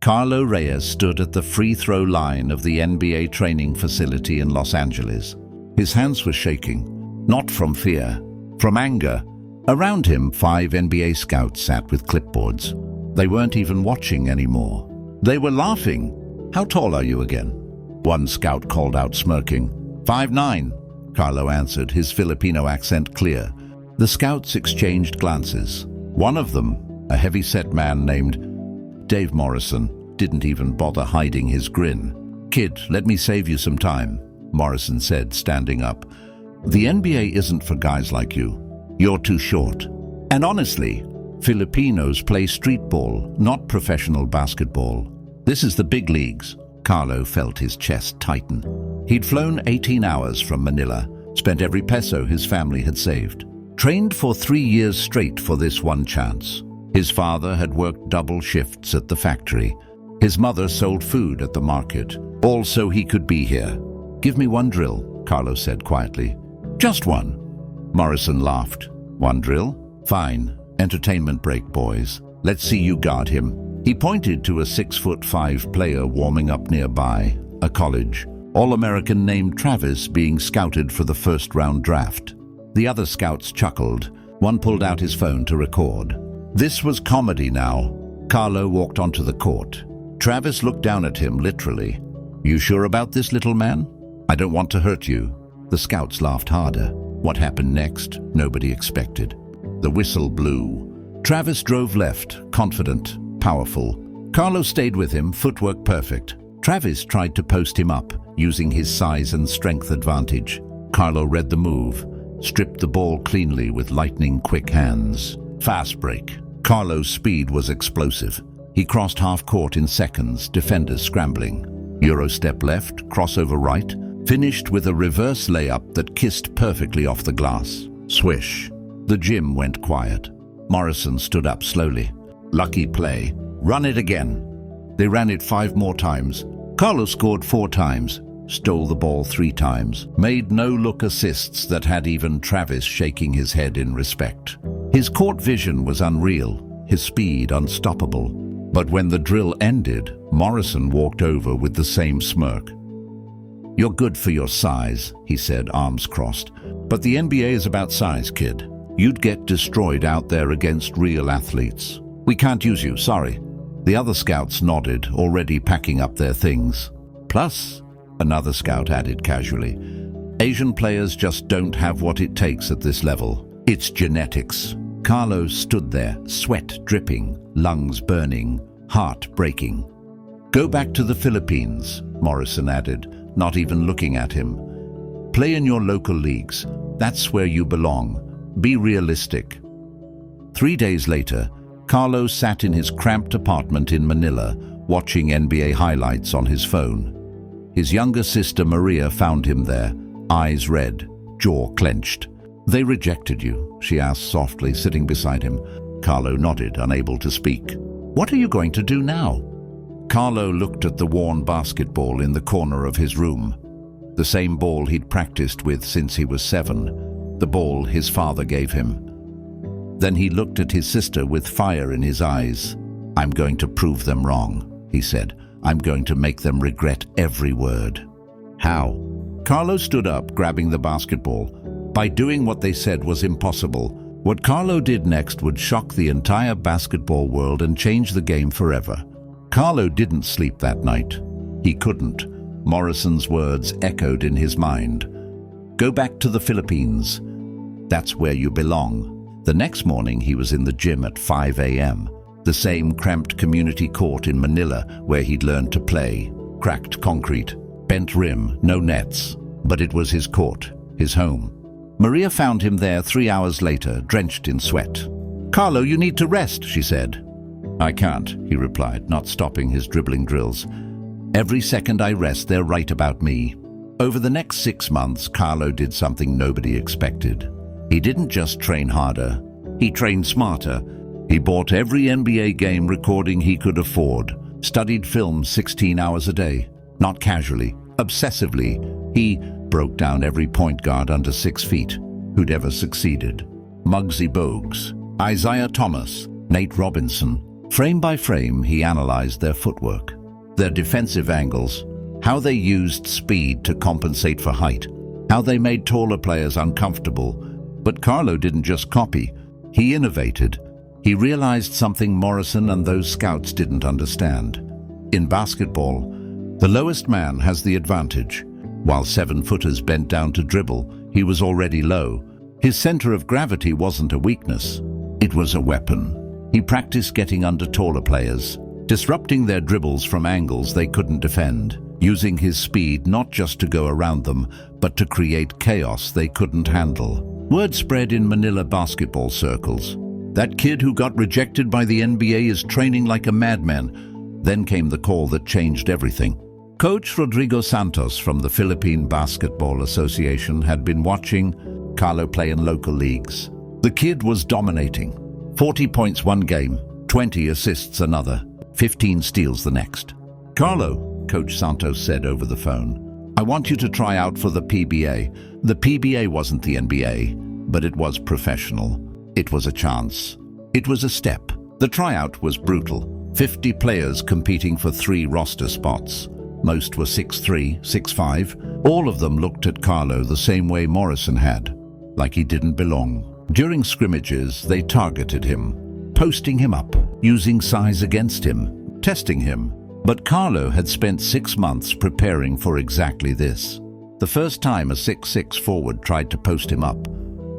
Carlo Reyes stood at the free throw line of the NBA training facility in Los Angeles. His hands were shaking, not from fear, from anger. Around him, 5 NBA scouts sat with clipboards. They weren't even watching anymore. They were laughing. "How tall are you again?" One scout called out, smirking. 5'9", Carlo answered, his Filipino accent clear. The scouts exchanged glances. One of them, a heavy-set man named Dave Morrison, didn't even bother hiding his grin. "Kid, let me save you some time," Morrison said, standing up. "The NBA isn't for guys like you. You're too short. And honestly, Filipinos play street ball, not professional basketball. This is the big leagues." Carlo felt his chest tighten. He'd flown 18 hours from Manila, spent every peso his family had saved, trained for 3 years straight for this one chance. His father had worked double shifts at the factory. His mother sold food at the market, all so he could be here. "Give me one drill," Carlo said quietly. "Just one." Morrison laughed. "One drill? Fine. Entertainment break, boys. Let's see you guard him." He pointed to a 6'5" player warming up nearby, a college All-American named Travis being scouted for the first-round draft. The other scouts chuckled. One pulled out his phone to record. This was comedy now. Carlo walked onto the court. Travis looked down at him, literally. "You sure about this, little man? I don't want to hurt you." The scouts laughed harder. What happened next, nobody expected. The whistle blew. Travis drove left, confident, powerful. Carlo stayed with him, footwork perfect. Travis tried to post him up, using his size and strength advantage. Carlo read the move, stripped the ball cleanly with lightning-quick hands. Fast break. Carlo's speed was explosive. He crossed half-court in seconds, defenders scrambling. Euro step left, crossover right, finished with a reverse layup that kissed perfectly off the glass. Swish. The gym went quiet. Morrison stood up slowly. "Lucky play. Run it again." They ran it 5 more times. Carlo scored 4 times, stole the ball 3 times, made no-look assists that had even Travis shaking his head in respect. His court vision was unreal, his speed unstoppable. But when the drill ended, Morrison walked over with the same smirk. "You're good for your size," he said, arms crossed. "But the NBA is about size, kid. You'd get destroyed out there against real athletes. We can't use you, sorry." The other scouts nodded, already packing up their things. "Plus," another scout added casually, "Asian players just don't have what it takes at this level. It's genetics." Carlo stood there, sweat dripping, lungs burning, heart breaking. "Go back to the Philippines," Morrison added, not even looking at him. "Play in your local leagues. That's where you belong. Be realistic." 3 days later, Carlo sat in his cramped apartment in Manila, watching NBA highlights on his phone. His younger sister Maria found him there, eyes red, jaw clenched. "They rejected you?" she asked softly, sitting beside him. Carlo nodded, unable to speak. "What are you going to do now?" Carlo looked at the worn basketball in the corner of his room. The same ball he'd practiced with since he was 7, the ball his father gave him. Then he looked at his sister with fire in his eyes. "I'm going to prove them wrong," he said. "I'm going to make them regret every word." "How?" Carlo stood up, grabbing the basketball. By doing what they said was impossible. What Carlo did next would shock the entire basketball world and change the game forever. Carlo didn't sleep that night. He couldn't. Morrison's words echoed in his mind. "Go back to the Philippines. That's where you belong." The next morning he was in the gym at 5 a.m., the same cramped community court in Manila where he'd learned to play. Cracked concrete, bent rim, no nets. But it was his court, his home. Maria found him there 3 hours later, drenched in sweat. "Carlo, you need to rest," she said. "I can't," he replied, not stopping his dribbling drills. "Every second I rest, they're right about me." Over the next 6 months, Carlo did something nobody expected. He didn't just train harder, he trained smarter. He bought every NBA game recording he could afford, studied film 16 hours a day, not casually, obsessively. He broke down every point guard under 6 feet who'd ever succeeded. Muggsy Bogues, Isaiah Thomas, Nate Robinson. Frame by frame, he analyzed their footwork, their defensive angles, how they used speed to compensate for height, how they made taller players uncomfortable. But Carlo didn't just copy, he innovated. He realized something Morrison and those scouts didn't understand. In basketball, the lowest man has the advantage. While 7-footers bent down to dribble, he was already low. His center of gravity wasn't a weakness, it was a weapon. He practiced getting under taller players, disrupting their dribbles from angles they couldn't defend, using his speed not just to go around them, but to create chaos they couldn't handle. Word spread in Manila basketball circles. That kid who got rejected by the NBA is training like a madman. Then came the call that changed everything. Coach Rodrigo Santos from the Philippine Basketball Association had been watching Carlo play in local leagues. The kid was dominating. 40 points one game, 20 assists another, 15 steals the next. "Carlo," Coach Santos said over the phone, "I want you to try out for the PBA." The PBA wasn't the NBA, but it was professional. It was a chance. It was a step. The tryout was brutal. 50 players competing for 3 roster spots. Most were 6'3", 6'5". All of them looked at Carlo the same way Morrison had, like he didn't belong. During scrimmages, they targeted him, posting him up, using size against him, testing him. But Carlo had spent 6 months preparing for exactly this. The first time a 6'6" forward tried to post him up,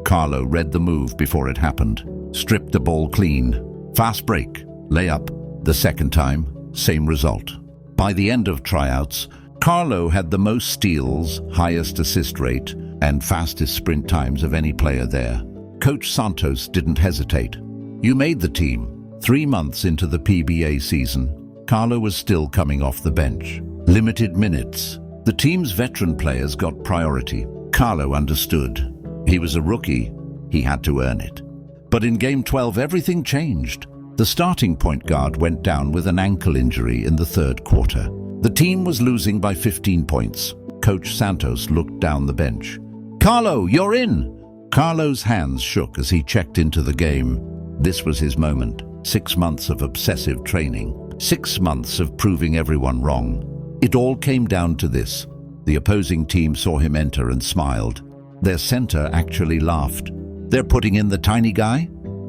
Carlo read the move before it happened, stripped the ball clean. Fast break, layup. The second time, same result. By the end of tryouts, Carlo had the most steals, highest assist rate, and fastest sprint times of any player there. Coach Santos didn't hesitate. "You made the team." 3 months into the PBA season, Carlo was still coming off the bench. Limited minutes. The team's veteran players got priority. Carlo understood. He was a rookie. He had to earn it. But in Game 12, everything changed. The starting point guard went down with an ankle injury in the 3rd quarter. The team was losing by 15 points. Coach Santos looked down the bench. "Carlo, you're in!" Carlo's hands shook as he checked into the game. This was his moment. 6 months of obsessive training. 6 months of proving everyone wrong. It all came down to this. The opposing team saw him enter and smiled. Their center actually laughed. "They're putting in the tiny guy?"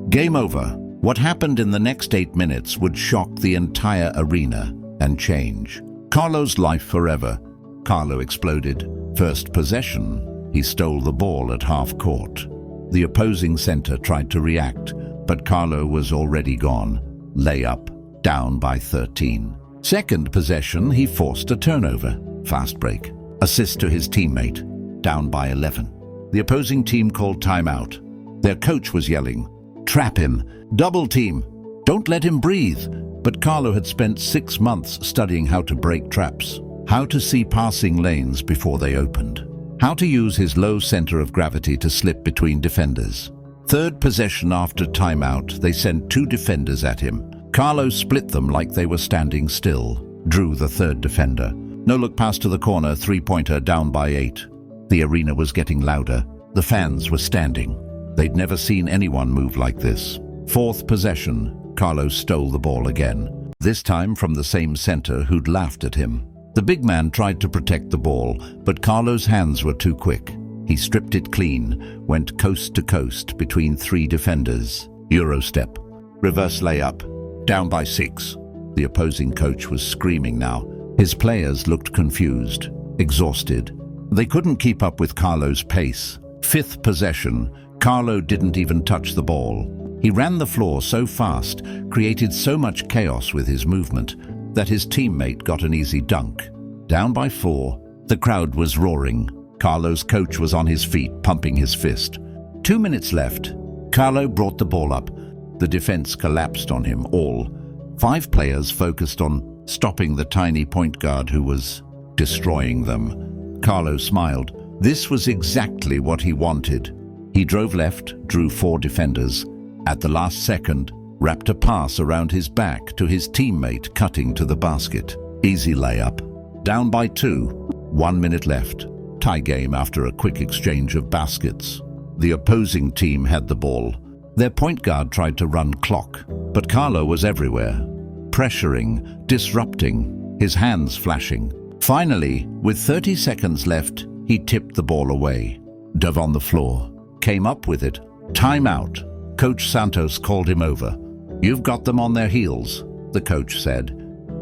Game over. What happened in the next 8 minutes would shock the entire arena and change Carlo's life forever. Carlo exploded. First possession, he stole the ball at half court. The opposing center tried to react, but Carlo was already gone. Layup, down by 13. Second possession, he forced a turnover. Fast break. Assist to his teammate, down by 11. The opposing team called timeout. Their coach was yelling, "Trap him, double team, don't let him breathe." But Carlo had spent 6 months studying how to break traps, how to see passing lanes before they opened, how to use his low center of gravity to slip between defenders. Third possession after timeout, they sent 2 defenders at him. Carlo split them like they were standing still, drew the 3rd defender. No-look pass to the corner, 3-pointer, down by 8. The arena was getting louder. The fans were standing. They'd never seen anyone move like this. Fourth possession, Carlo stole the ball again, this time from the same center who'd laughed at him. The big man tried to protect the ball, but Carlo's hands were too quick. He stripped it clean, went coast to coast between 3 defenders. Euro step, reverse layup, down by 6. The opposing coach was screaming now. His players looked confused, exhausted. They couldn't keep up with Carlo's pace. Fifth possession, Carlo didn't even touch the ball. He ran the floor so fast, created so much chaos with his movement, that his teammate got an easy dunk. Down by 4, the crowd was roaring. Carlo's coach was on his feet, pumping his fist. 2 minutes left. Carlo brought the ball up. The defense collapsed on him all. 5 players focused on stopping the tiny point guard who was destroying them. Carlo smiled. This was exactly what he wanted. He drove left, drew 4 defenders. At the last second, wrapped a pass around his back to his teammate cutting to the basket. Easy layup. Down by 2. 1 minute left. Tie game after a quick exchange of baskets. The opposing team had the ball. Their point guard tried to run clock. But Carlo was everywhere, pressuring, disrupting, his hands flashing. Finally, with 30 seconds left, he tipped the ball away, dove on the floor, came up with it. Timeout. Coach Santos called him over. "You've got them on their heels," the coach said.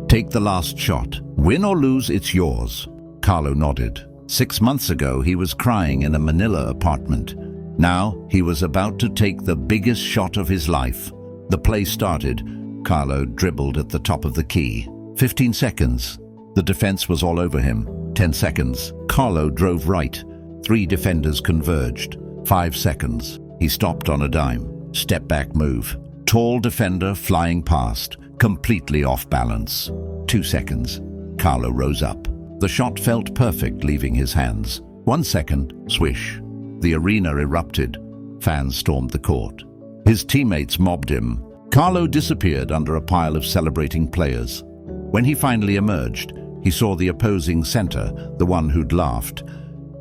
"Take the last shot. Win or lose, it's yours." Carlo nodded. 6 months ago, he was crying in a Manila apartment. Now, he was about to take the biggest shot of his life. The play started. Carlo dribbled at the top of the key. 15 seconds. The defense was all over him. 10 seconds. Carlo drove right. 3 defenders converged. 5 seconds. He stopped on a dime. Step back move. Tall defender flying past, completely off balance. 2 seconds. Carlo rose up. The shot felt perfect leaving his hands. 1 second. Swish. The arena erupted. Fans stormed the court. His teammates mobbed him. Carlo disappeared under a pile of celebrating players. When he finally emerged, he saw the opposing center, the one who'd laughed,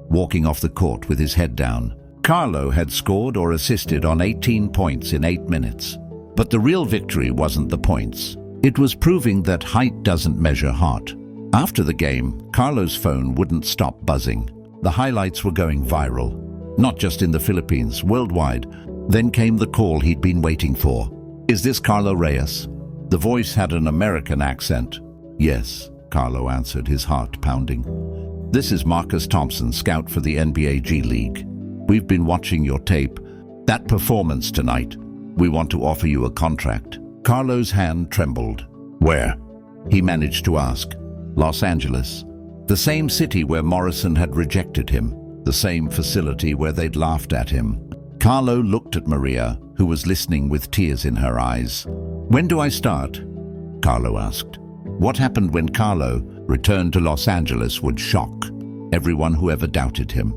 walking off the court with his head down. Carlo had scored or assisted on 18 points in 8 minutes. But the real victory wasn't the points. It was proving that height doesn't measure heart. After the game, Carlo's phone wouldn't stop buzzing. The highlights were going viral, not just in the Philippines, worldwide. Then came the call he'd been waiting for. "Is this Carlo Reyes?" The voice had an American accent. "Yes," Carlo answered, his heart pounding. "This is Marcus Thompson, scout for the NBA G League. We've been watching your tape. That performance tonight. We want to offer you a contract." Carlo's hand trembled. "Where?" he managed to ask. "Los Angeles. The same city where Morrison had rejected him. The same facility where they'd laughed at him." Carlo looked at Maria, who was listening with tears in her eyes. "When do I start?" Carlo asked. What happened when Carlo returned to Los Angeles would shock everyone who ever doubted him.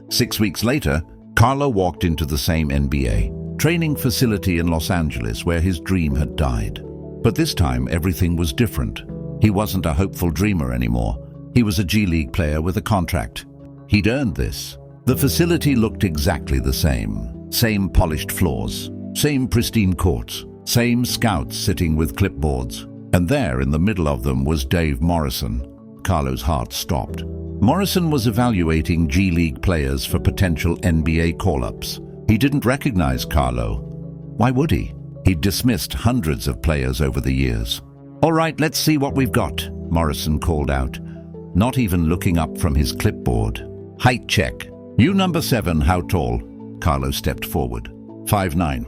6 weeks later, Carlo walked into the same NBA training facility in Los Angeles where his dream had died. But this time, everything was different. He wasn't a hopeful dreamer anymore. He was a G League player with a contract. He'd earned this. The facility looked exactly the same. Same polished floors, same pristine courts, same scouts sitting with clipboards. And there, in the middle of them, was Dave Morrison. Carlo's heart stopped. Morrison was evaluating G League players for potential NBA call-ups. He didn't recognize Carlo. Why would he? He'd dismissed hundreds of players over the years. "All right, let's see what we've got," Morrison called out, not even looking up from his clipboard. "Height check. You number 7, how tall?" Carlo stepped forward. 5'9".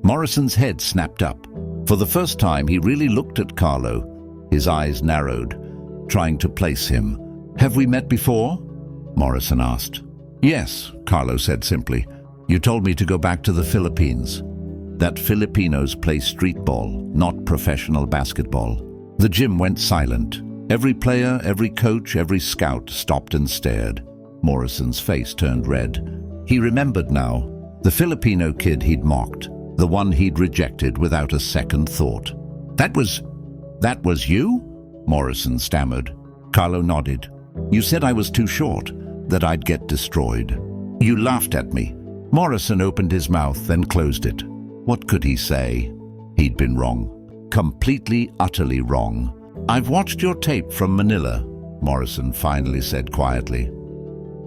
Morrison's head snapped up. For the first time, he really looked at Carlo. His eyes narrowed, trying to place him. "Have we met before?" Morrison asked. "Yes," Carlo said simply. "You told me to go back to the Philippines. That Filipinos play street ball, not professional basketball." The gym went silent. Every player, every coach, every scout stopped and stared. Morrison's face turned red. He remembered now. The Filipino kid he'd mocked. The one he'd rejected without a second thought. That was you?" Morrison stammered. Carlo nodded. "You said I was too short, that I'd get destroyed. You laughed at me." Morrison opened his mouth, then closed it. What could he say? He'd been wrong. Completely, utterly wrong. "I've watched your tape from Manila," Morrison finally said quietly.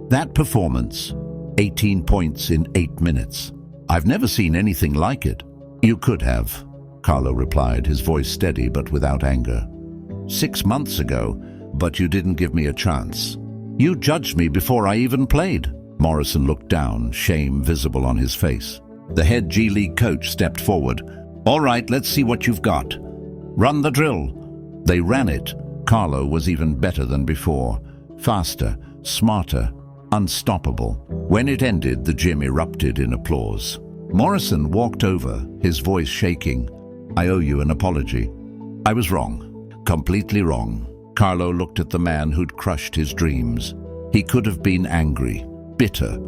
"That performance, 18 points in 8 minutes. I've never seen anything like it." "You could have," Carlo replied, his voice steady but without anger. 6 months ago, but you didn't give me a chance. You judged me before I even played." Morrison looked down, shame visible on his face. The head G League coach stepped forward. "All right, let's see what you've got. Run the drill." They ran it. Carlo was even better than before. Faster, smarter, unstoppable. When it ended, the gym erupted in applause. Morrison walked over, his voice shaking. "I owe you an apology. I was wrong. Completely wrong." Carlo looked at the man who'd crushed his dreams. He could have been angry, bitter.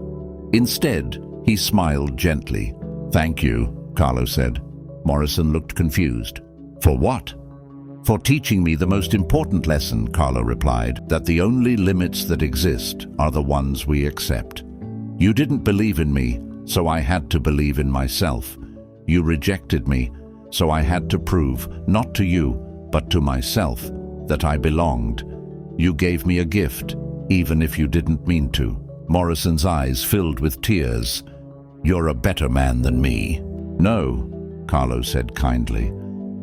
Instead, he smiled gently. "Thank you," Carlo said. Morrison looked confused. "For what?" "For teaching me the most important lesson," Carlo replied, "that the only limits that exist are the ones we accept. You didn't believe in me, so I had to believe in myself. You rejected me, So I had to prove, not to you, but to myself, that I belonged. You gave me a gift, even if you didn't mean to." Morrison's eyes filled with tears. "You're a better man than me." "No," Carlo said kindly.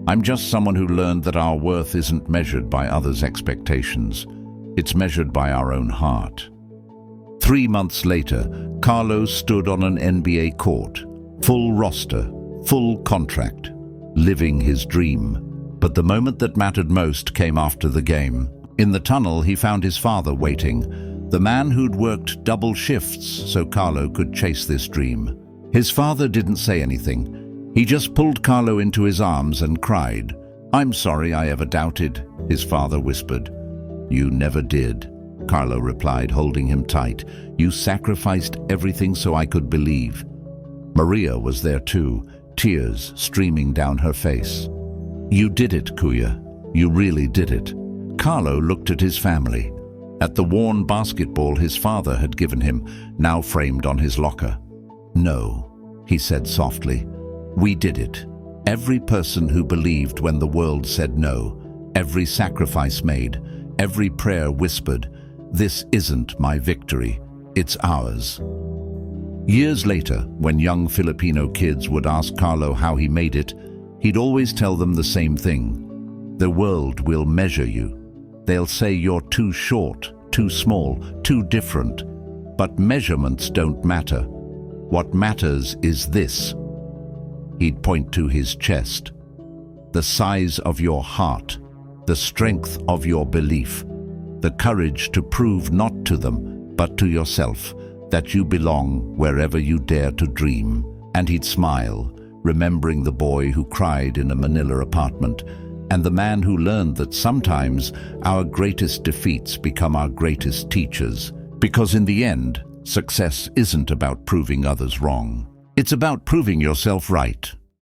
"I'm just someone who learned that our worth isn't measured by others' expectations. It's measured by our own heart." 3 months later, Carlo stood on an NBA court. Full roster, full contract, living his dream. But the moment that mattered most came after the game. In the tunnel, he found his father waiting, the man who'd worked double shifts so Carlo could chase this dream. His father didn't say anything. He just pulled Carlo into his arms and cried. "I'm sorry I ever doubted," his father whispered. "You never did," Carlo replied, holding him tight. "You sacrificed everything so I could believe." Maria was there too, tears streaming down her face. "You did it, Kuya. You really did it." Carlo looked at his family, at the worn basketball his father had given him, now framed on his locker. "No," he said softly. "We did it. Every person who believed when the world said no, every sacrifice made, every prayer whispered, this isn't my victory, it's ours." Years later, when young Filipino kids would ask Carlo how he made it, he'd always tell them the same thing. "The world will measure you. They'll say you're too short, too small, too different. But measurements don't matter. What matters is this." He'd point to his chest. "The size of your heart, the strength of your belief, the courage to prove not to them, but to yourself, that you belong wherever you dare to dream." And he'd smile, remembering the boy who cried in a Manila apartment, and the man who learned that sometimes our greatest defeats become our greatest teachers. Because in the end, success isn't about proving others wrong. It's about proving yourself right.